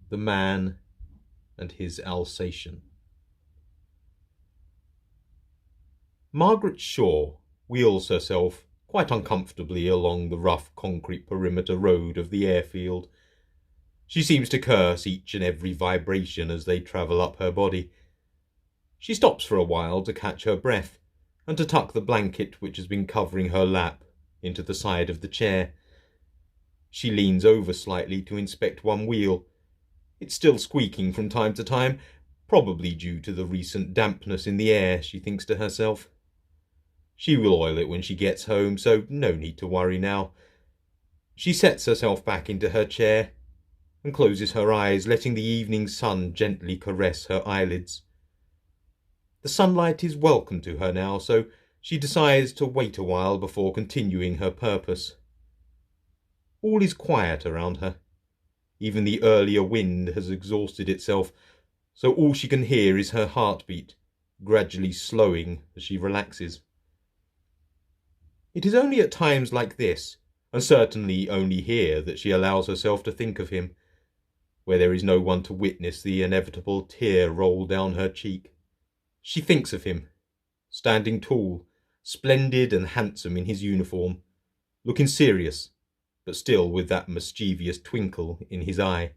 The Man and His Alsatian. Margaret Shaw wheels herself quite uncomfortably along the rough concrete perimeter road of the airfield. She seems to curse each and every vibration as they travel up her body. She stops for a while to catch her breath and to tuck the blanket which has been covering her lap into the side of the chair. She leans over slightly to inspect one wheel. It's still squeaking from time to time, probably due to the recent dampness in the air, she thinks to herself. She will oil it when she gets home, so no need to worry now. She sets herself back into her chair and closes her eyes, letting the evening sun gently caress her eyelids. The sunlight is welcome to her now, so she decides to wait a while before continuing her purpose. All is quiet around her. Even the earlier wind has exhausted itself, so all she can hear is her heartbeat, gradually slowing as she relaxes. It is only at times like this, and certainly only here, that she allows herself to think of him, where there is no one to witness the inevitable tear roll down her cheek. She thinks of him, standing tall, splendid and handsome in his uniform, looking serious, but still with that mischievous twinkle in his eye.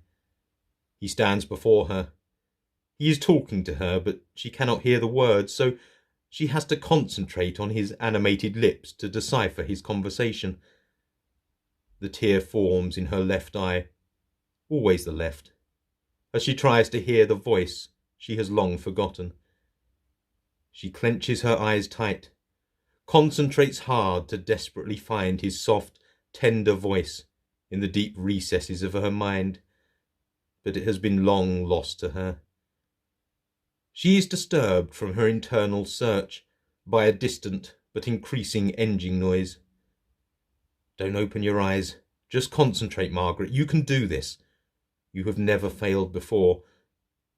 He stands before her. He is talking to her, but she cannot hear the words, so she has to concentrate on his animated lips to decipher his conversation. The tear forms in her left eye, always the left, as she tries to hear the voice she has long forgotten. She clenches her eyes tight, concentrates hard to desperately find his soft, tender voice in the deep recesses of her mind, but it has been long lost to her. She is disturbed from her internal search by a distant but increasing engine noise. Don't open your eyes. Just concentrate, Margaret. You can do this. You have never failed before.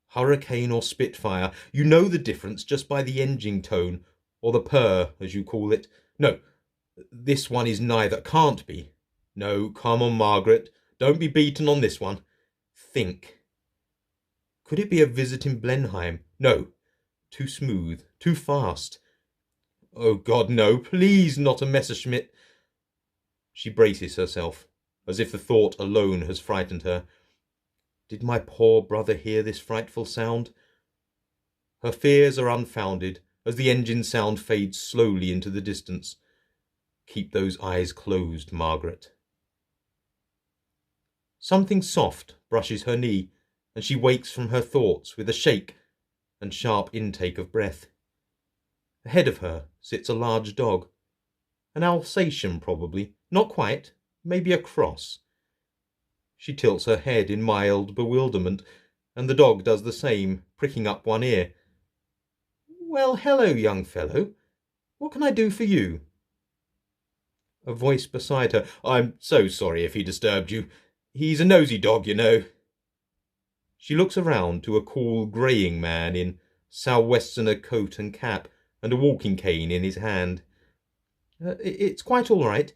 Hurricane or Spitfire, you know the difference just by the engine tone, or the purr, as you call it. No, this one is neither. Can't be. No, come on, Margaret. Don't be beaten on this one. Think. Could it be a visit in Blenheim? No. Too smooth. Too fast. Oh, God, no. Please, not a Messerschmitt. She braces herself, as if the thought alone has frightened her. Did my poor brother hear this frightful sound? Her fears are unfounded as the engine sound fades slowly into the distance. Keep those eyes closed, Margaret. Something soft brushes her knee, and she wakes from her thoughts with a shake and sharp intake of breath. Ahead of her sits a large dog. An Alsatian, probably. Not quite. Maybe a cross. She tilts her head in mild bewilderment, and the dog does the same, pricking up one ear. Well, hello, young fellow. What can I do for you? A voice beside her. I'm so sorry if he disturbed you. He's a nosy dog, you know. She looks around to a cool, greying man in sou'westerner coat and cap, and a walking cane in his hand. It's quite all right.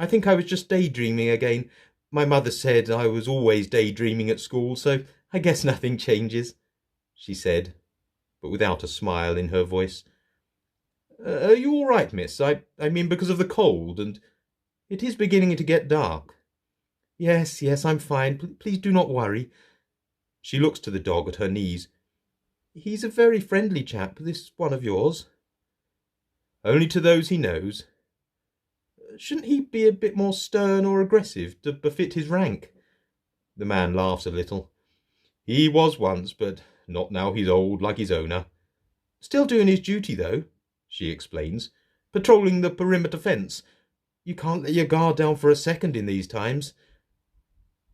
I think I was just daydreaming again. My mother said I was always daydreaming at school, so I guess nothing changes, she said, but without a smile in her voice. Are you all right, miss? I mean, because of the cold, and it is beginning to get dark. Yes, I'm fine. Please do not worry. She looks to the dog at her knees. He's a very friendly chap, this one of yours. Only to those he knows. Shouldn't he be a bit more stern or aggressive to befit his rank? The man laughs a little. He was once, but not now he's old like his owner. Still doing his duty, though, she explains. Patrolling the perimeter fence. You can't let your guard down for a second in these times.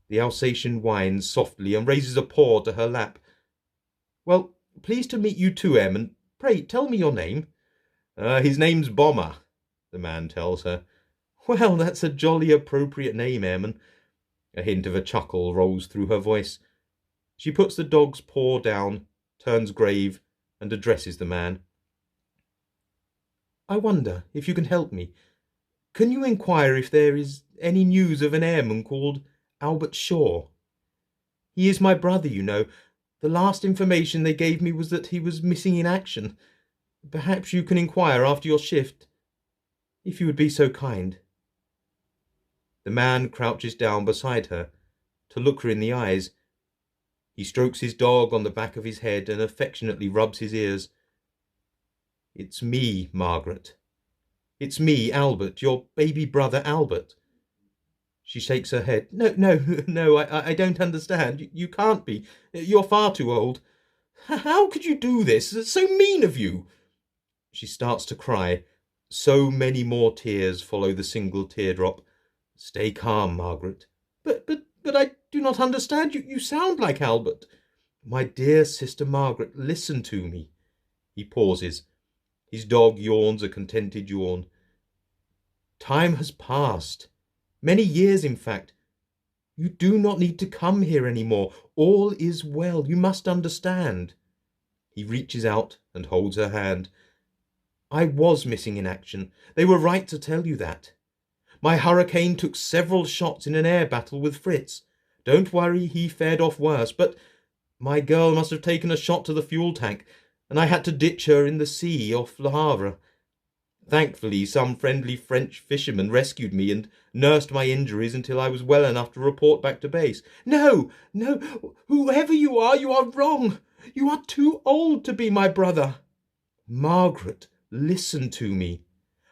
The Alsatian whines softly and raises a paw to her lap. Well, pleased to meet you too, Em, and pray tell me your name. His name's Bomber, the man tells her. Well, that's a jolly appropriate name, Em. A hint of a chuckle rolls through her voice. She puts the dog's paw down, turns grave, and addresses the man. I wonder if you can help me. Can you inquire if there is any news of an airman called Albert Shaw? He is my brother, you know. The last information they gave me was that he was missing in action. Perhaps you can inquire after your shift, if you would be so kind." The man crouches down beside her to look her in the eyes. He strokes his dog on the back of his head and affectionately rubs his ears. "It's me, Margaret. It's me, Albert, your baby brother Albert." She shakes her head. "No, no, no, I don't understand. You can't be. You're far too old. How could you do this? It's so mean of you." She starts to cry. So many more tears follow the single teardrop. "Stay calm, Margaret." But I do not understand. You sound like Albert." "My dear sister Margaret, listen to me." He pauses. His dog yawns a contented yawn. "Time has passed. Many years, in fact. You do not need to come here any more. All is well. You must understand." He reaches out and holds her hand. "I was missing in action. They were right to tell you that. My Hurricane took several shots in an air battle with Fritz. Don't worry, he fared off worse, but my girl must have taken a shot to the fuel tank, and I had to ditch her in the sea off Le Havre. Thankfully, some friendly French fishermen rescued me and nursed my injuries until I was well enough to report back to base." "No, no, whoever you are wrong. You are too old to be my brother." "Margaret, listen to me.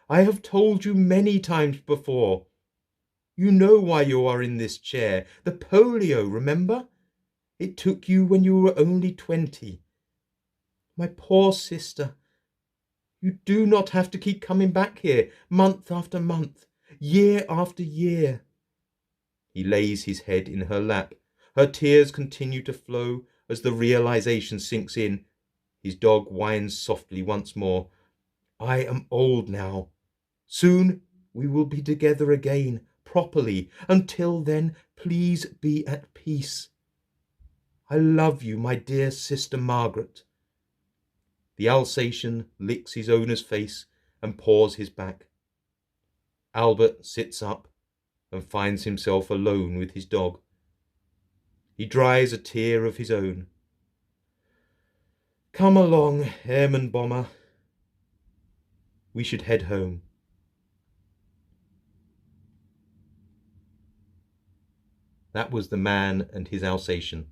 I have told you many times before. You know why you are in this chair. The polio, remember? It took you when you were only 20. My poor sister, you do not have to keep coming back here month after month, year after year." He lays his head in her lap. Her tears continue to flow as the realization sinks in. His dog whines softly once more. "I am old now. Soon we will be together again, properly. Until then, please be at peace. I love you, my dear sister Margaret." The Alsatian licks his owner's face and paws his back. Albert sits up and finds himself alone with his dog. He dries a tear of his own. "Come along, airman bomber. We should head home." That was The Man and His Alsatian.